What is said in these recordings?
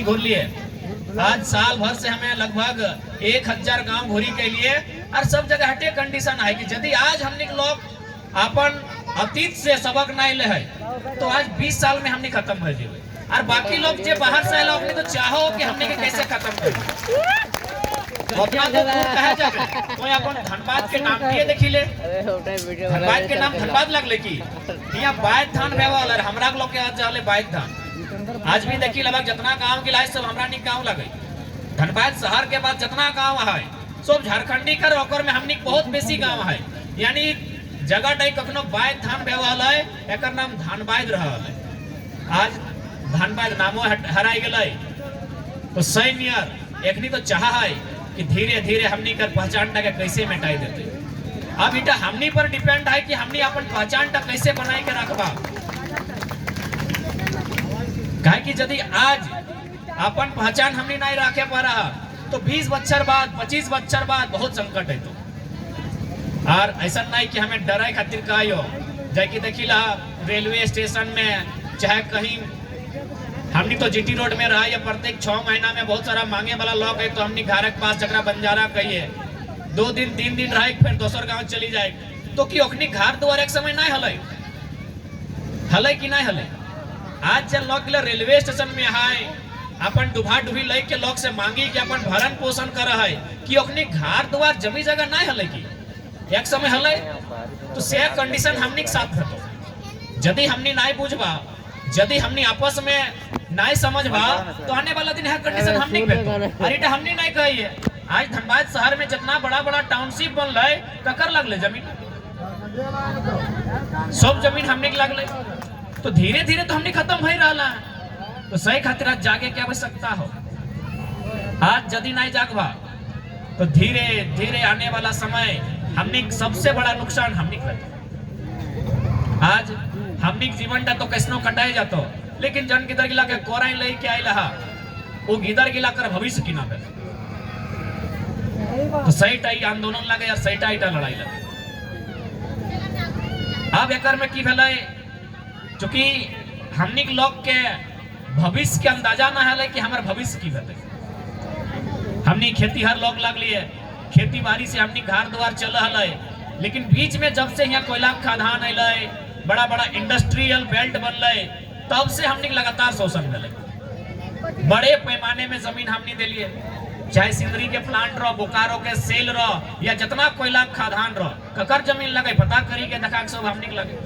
नहीं घूर लिए। आज साल भर से हमें लगभग 1000 गांव घूरी के लिए और सब जगह हटे कंडीशन है कि यदि आज हमने लोग अपन अतीत से सबक नहीं ले है तो आज 20 साल में हमने खत्म कर दिए। और बाकी लोग जो बाहर से लोग तो चाहो कि हमने के कैसे खत्म कर अपना तो कहा जाए तो अपन धनबाद के नाम दिए देखी ले, धनबाद के नाम धनबाद लगले की यहाँ बायत धान रहवाल हमरा लोग के आज जाले बायत धान। आज भी देखी लगभग जितना गांव की लाइफ सब हमरा नहीं गांव लगे। धनबाद शहर के बाद जितना गांव है सब झारखंडी कर ओकर में हमनी बहुत बेसी गांव है, यानी जगह टाइप कखनो बायत धान रहवाल है एक नाम धनबाद रहल है। आज धनबाद नामो हराई गए तो सही नियर एकनी तो चाह है कि धीरे धीरे हमनी कर पहचान के कैसे मिटाई देते। अब इटा हमनी पर डिपेंड है कि हमनी अपन पहचान कैसे बनाए के रखबा। कहे कि यदि आज अपन पहचान हमनी नहीं रखे पा रहा तो 20 बच्चर बाद 25 बच्चर बाद बहुत संकट है। तो और ऐसा नहीं कि हमें डराए खातिर कहो जैकि देखी ला रेलवे स्टेशन में चाहे कहीं हमनी तो जीटी रोड में रहा या प्रत्येक 6 महीना में बहुत सारा मांगे वाला लोग है तो हमनी घर के पास जकरा बंजारा कहिए 2 दिन 3 दिन रहे फिर दोसर गांव चली जाए तो कि ओखनी घर द्वार एक समय नहीं हले कि नहीं हले। आज जब लोग रेलवे स्टेशन में है अपन डुभा डुभी लग के लोग से मांगी कि अपन भरण पोषण कर है कि ओखनी घर द्वार जमी जगह नहीं हले की एक समय हले। तो से कंडीशन हमनी के साथ रहतो यदि हमनी नहीं बुझबा यदि हमनी आपस में नहीं समझबा तो आने वाला दिन है कंडीशन हमनी पे अरे इटा हमनी नहीं कहिए। आज धनबाद शहर में जितना बड़ा बड़ा टाउनशिप बन रहा है ककर लगले जमीन सब जमीन हमनी के लगले तो धीरे धीरे तो हमनी खत्म हो रहा है। तो सही खातिर आज जागे की आवश्यकता हो। आज यदि नहीं जागबा तो धीरे धीरे आने वाला समय हमनी सबसे बड़ा नुकसान हमनी कर। आज हमनी जीवन तो कैसनो कटाए जातो लेकिन जन गिदर गिला के कोराई ले के आइला वो गिदर गिला कर भविष्य की ना पे तो सही टाई आंदोलन लगे या सही टाई लड़ाई लगे। अब एकर में की भेलै चूंकि हमनी लोग के भविष्य के अंदाजा ना है कि हमारे भविष्य की भेलै। हमनी खेती हर लोग लगलिए खेती बाड़ी से हमनी घर द्वार चल है लेकिन बीच में जब से यहाँ कोयला खदान अल बड़ा बड़ा इंडस्ट्रियल बेल्ट बनल तब से हमनी लगातार शोषण मिले। बड़े पैमाने में जमीन हमनी दिलिए चाहे सिंदरी के प्लांट रो बोकारो के सेल रो या जितना कोयला खदान रो ककर जमीन लगे पता करी के देखा सब हमनी लगे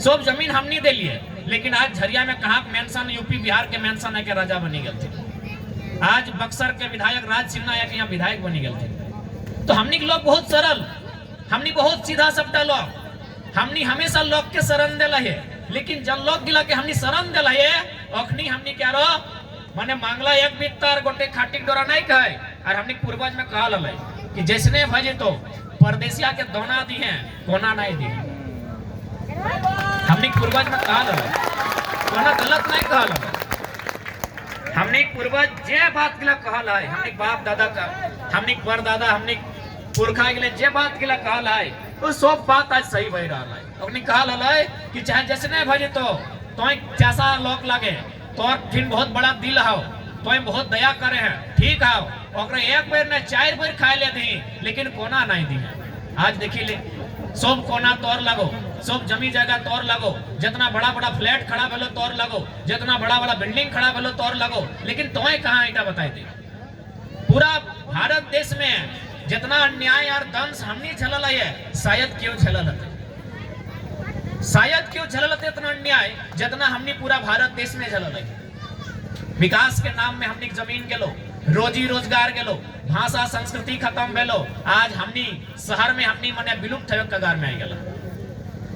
सब जमीन हमनी दिलिए। लेकिन आज झरिया में कहा मेंशन यूपी बिहार के मेंशन है के राजा बनी गए थे। आज बक्सर के विधायक राज सिन्हा है यहाँ विधायक बनी गए थे। तो हमनी लोग बहुत सरल हमनी बहुत सीधा सपटा लोग हमनी हमेशा लोग के शरण दिला है लेकिन जन लोग गिला के हमनी शरण दिला है अखनी हमनी क्या रो माने मांगला एक बित्तर गोटे खाटी डोरा नहीं कहे और हमनी पूर्वज में कहा लले कि जैसने भजे तो परदेसिया के दोना दी हैं कोना नहीं दी। हमनी पूर्वज में कहा लले कोना गलत नहीं कहा लले। हमनी पूर्वज जे बात गिला कहा है हमनी बाप दादा का हमनी परदादा हमनी पुरखा गिले जे बात गिला कहा है तो सब बात आज सही बह रहा है। अपनी कहा लले कि चाहे जैसने भजे तो जैसा लोग लगे तो फिर बहुत बड़ा दिल हो तो बहुत दया करे हैं ठीक है एक बेर न 4 बेर खाए ले दी लेकिन कोना नहीं दी। आज देखी ले सब कोना तोड़ लगो सब जमी जगह तोड़ लगो जितना बड़ा बड़ा फ्लैट खड़ा भेलो तोड़ लगो जितना बड़ा बड़ा बिल्डिंग खड़ा भेलो तोड़ लगो लेकिन तुम्हें कहाँ इटा बताई दी। पूरा भारत देश में जितना अन्याय और दंश हमनी झलल है शायद क्यों झलल है इतना अन्याय जितना हमनी पूरा भारत देश में झलल है। विकास के नाम में हमनी जमीन गेलो रोजी रोजगार गेलो भाषा संस्कृति खत्म भेलो। आज हमनी शहर में हमनी मने विलुप्त होय कगार में आ गेला।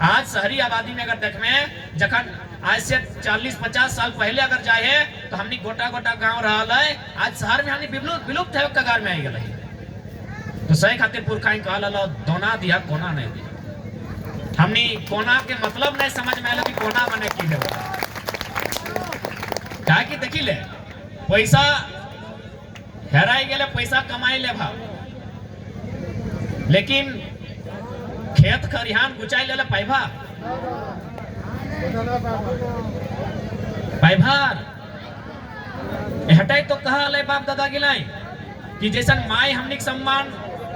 आज शहरी आबादी में अगर देखमे जखन आज से 40-50 साल पहले अगर जाए तो हमनी गोटा गोटा गांव रहा है आज शहर में हमनी विलुप्त होय कगार में आ गेला। तो सही खातिर पुरखाई कहल दोना दिया कोना नहीं दिया। हमनी कोना के मतलब नहीं समझ में आलो कि कोना मने की है क्या कि देखी ले पैसा हेराई गेले पैसा कमाई ले भाव लेकिन खेत खरिहान गुचाई ले पैभा पैभार हटाई तो कहा ले बाप दादा गिलाई कि जैसन माय हमनी के सम्मान,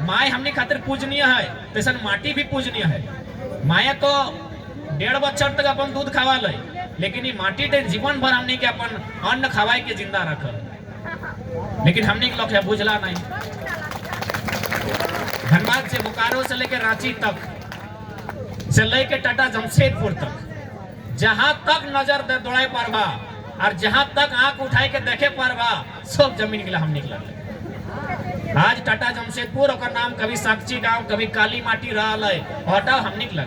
माय हमनी खातिर पूजनीय है, तैसन माटी भी पूजनीय है। माया तो 1.5 बच्चर तक अपन दूध खावा ले, लेकिन ये माटी ते जीवन भर हमनी के अपन अन्न खवाई के जिंदा रखल, लेकिन हमनी के लोग बुझला नहीं। धनबाद से बोकारो से लेकर रांची तक से लेके टाटा जमशेदपुर तक, जहां तक नजर दौड़ाए पारबा और जहां तक आंख उठाए के देखे पारबा, सब जमीन के हम निकला। आज टाटा जमशेदपुर और नाम कभी साक्षी गांव, कभी काली माटी रहा है, हटाओ हम निकल।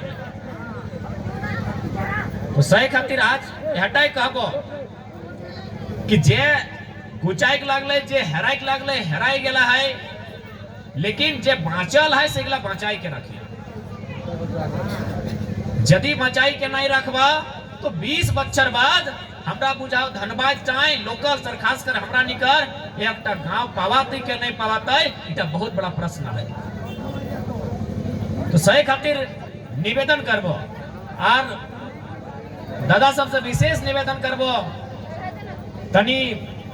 तो सही खातिर आज हटाई कहबो कि जे गुचाई के लागले, जे हेराई के लागले हेराई गेला है, लेकिन जे बाँचल है सेगला बचाई के रखिए। यदि बचाई के नहीं रखबा तो 20 बच्चर बाद हमरा बुझाओ धनबाद चाहे लोकल सर, खासकर हमरा निकर एक गांव पावाती के नहीं पावाते, इटा बहुत बड़ा प्रश्न है। तो सही खातिर निवेदन करबो और दादा सबसे विशेष निवेदन करबो, तनी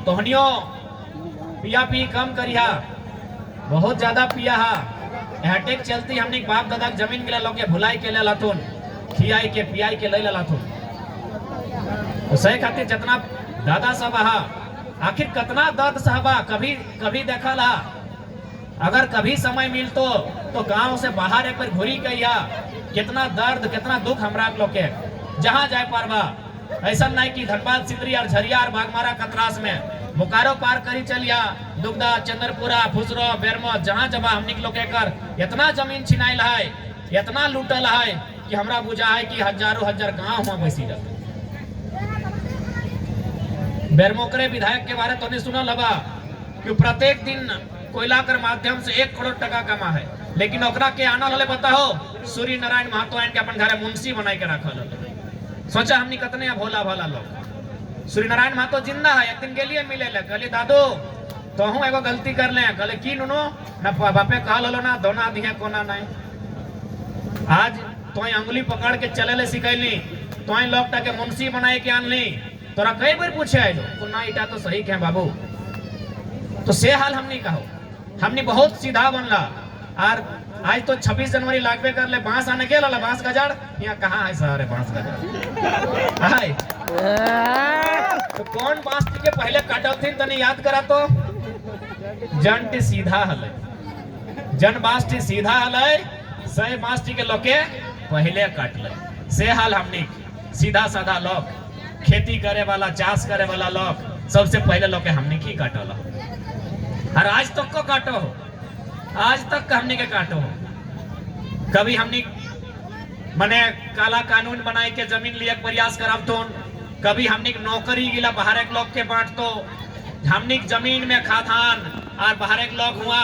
तोहनियो पिया पी कम करिया, बहुत ज्यादा पिया हा। हैटेक चलती हमने बाप दादा जमीन के लोग के भुलाई के ले लाथुन, खियाई के पियाई के ले लाथुन। तो सही खातिर जितना दादा सब हा, आखिर कितना दर्द सहबा कभी कभी देखा ला। अगर कभी समय मिलतो तो गांव से बाहर एक बार घुरी कहिया, कितना दर्द कितना दुख हमरा लोग के जहां जाए पारबा। ऐसा नहीं कि धनबाद सिंदरी और झरिया और बागमारा कतरास में बोकारो पार करी चलिया, दुगदा चंद्रपुरा फुसरो बेरमो जहां जबा हमनी लोग कर इतना जमीन छिनाइल है, इतना लूटल है कि हमरा बुझा है कि हजारों हजार गांव हुआ बैसी जाते। बेरमोकरे विधायक के बारे तो नहीं सुनल हवा कि प्रत्येक दिन कोयला कर माध्यम से 1 करोड़ टका कमा है, लेकिन ओकरा के आनल हले बताओ सूर्य नारायण महतो आन के अपन घरे मुंशी बनाई के रखल। सोचा हमनी कतने भोला भोला लोग। सूर्य नारायण महतो जिंदा है, एक दिन गेलिए मिले ले, कहली दादू तो हूँ एगो गलती कर ले, कहले की नुनो ना बापे कहल हलो ना दोना दिहे कोना नहीं। आज तो अंगुली पकड़ के चले ले सिखैली, तो लोग के मुंशी बनाए के आनली, तोरा कई बार पूछे आइलो तो ना इटा तो सही कहे बाबू। तो से हाल हमनी कहो, हमनी बहुत सीधा बनला। और आज तो 26 जनवरी लागबे कर ले, बांस आने के ला बांस गजाड़ यहाँ कहाँ है सारे बांस गजाड़ हाय। तो कौन बांस के पहले काटल थी तने याद करा तो जन सीधा हले, जन बांस सीधा हले, सही बांस के लोके पहले काट ले। से हाल हमनी सीधा साधा लोग, खेती करे वाला चाष करे वाला लोग सबसे पहले लोग के हमनी की काटल। और आज तक को काटो हो, आज तक हमनी के काटो हो। कभी हमनी मने काला कानून बनाए के जमीन लिए प्रयास करब तो, कभी हमनी नौकरी गिला बाहर एक लोग के बांट तो, हमनी जमीन में खादान और बाहर एक लोग हुआ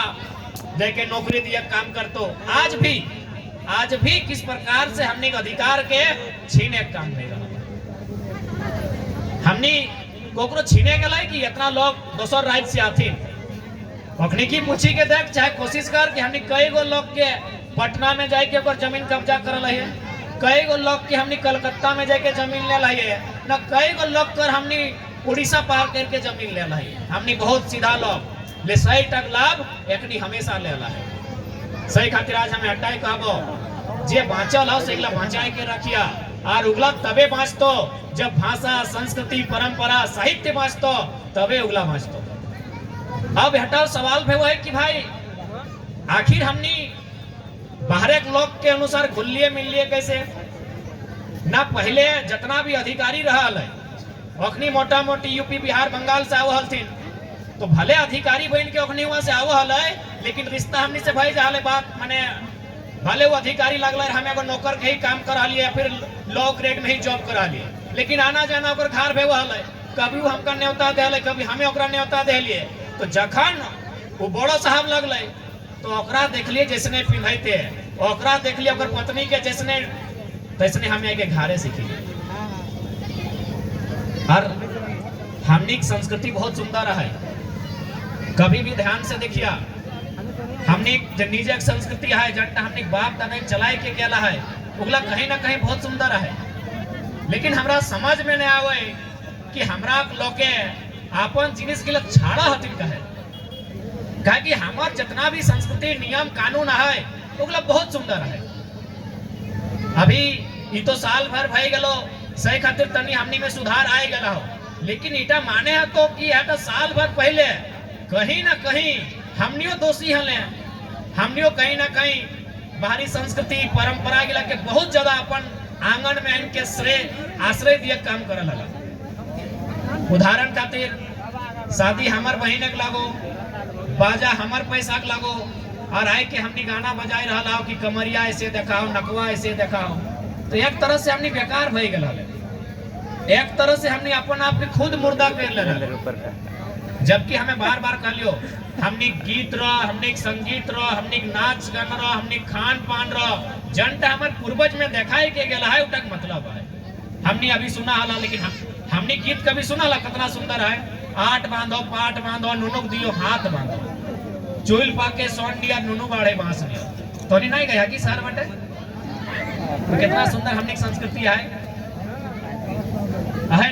जाके नौकरी दिए काम करतो। आज भी किस प्रकार से हमनी अधिकार के छीने काम नहीं रहा। हमनी कोकरो छीने गए कि इतना लोग दोसर राज्य से आती, अखनी की पूछी के देख चाहे कोशिश कर कि हमनी कई गो लोग के पटना में जाके ओकर जमीन कब्जा कर रही है, कई गो लोग के हमनी कलकत्ता में जाके जमीन ले लाई है, न कई गो लोग कर हमनी उड़ीसा पार करके जमीन ले लाई है। हमनी बहुत सीधा लोग ले सही टक लाभ एकनी हमेशा ले ला है। सही खातिर आज हमें हटाई कहबो जे बाँचल हो सेगला बचाए के रखिया, और उगला तबे बाँचतो जब भाषा संस्कृति परंपरा साहित्य बाँचतो तबे उगला बाँचतो। अब हटाओ सवाल भी है कि भाई आखिर हमनी बाहर के लोग के अनुसार खुलिए मिलिए कैसे ना। पहले जितना भी अधिकारी रहा है अखनी मोटा मोटी यूपी बिहार बंगाल से आव हलथिन, तो भले अधिकारी बन के अखनी वहां से आव हल है, लेकिन रिश्ता हमनी से भाई जाले बात माने भले वो अधिकारी लगल हमें एगो नौकर के ही काम करा लिए या फिर लो ग्रेड में ही जॉब करा लिए, लेकिन आना जाना ओकर घर भेव है, कभी वो हमका न्योता दे, कभी हमें ओकरा न्योता दे लिए। तो जखन वो बड़ो साहब लगल तो ओकरा देख लिए जैसने पिन्हते, ओकरा देख लिए ओकर पत्नी के जैसने, तैसने हमें के घरे सीखी। और हमनी संस्कृति बहुत सुंदर है, कभी भी ध्यान से देखिया हमनी निजी संस्कृति है जट हमनी बाप दादा चलाए के गेला है, उगला कहीं ना कहीं बहुत सुंदर है, लेकिन हमरा समझ में नहीं आवे कि हमरा लोग के अपन जिनिस के लिए छाड़ा हथिन कहे कहे कि हमार जितना भी संस्कृति नियम कानून है ओकला बहुत सुंदर है। अभी ये तो साल भर भई गलो सही खातिर तनी हमनी में सुधार आए गला हो, लेकिन इटा माने है तो कि हटा साल भर पहले कहीं ना कहीं हमनियो दोषी हले, हमनियो कहीं ना कहीं बाहरी संस्कृति परंपरा गिला के बहुत ज्यादा अपन आंगन में इनके आश्रय दिए काम करे लगा। उदाहरण खातिर शादी हमार बहिन के लागो, बाजा हमार पैसा के लागो, और आए के हमनी गाना बजाए रहा हो कि कमरिया ऐसे दिखाओ, नकवा ऐसे दिखाओ, तो एक तरह से हमनी बेकार भई गला, एक तरह से हमनी अपन आप के खुद मुर्दा कर ले रहा। जबकि हमें बार बार कह लियो हमनी गीत रह, हमनी संगीत रह, हमनी नाच गाना रह, हमनी खान पान रह, जनता हमारे पूर्वज में दिखाई के गला है उटक मतलब है। हमनी अभी सुना हला, लेकिन हमनी गीत कभी सुना ला कितना सुंदर है, आठ बांधो पाट बांधो नुनुक दियो हाथ बांधो, चोइल पाके सोन दिया नुनु बाड़े बांस दिया, तो नहीं गया कि सर बटे तो कितना सुंदर हमनी संस्कृति है ना।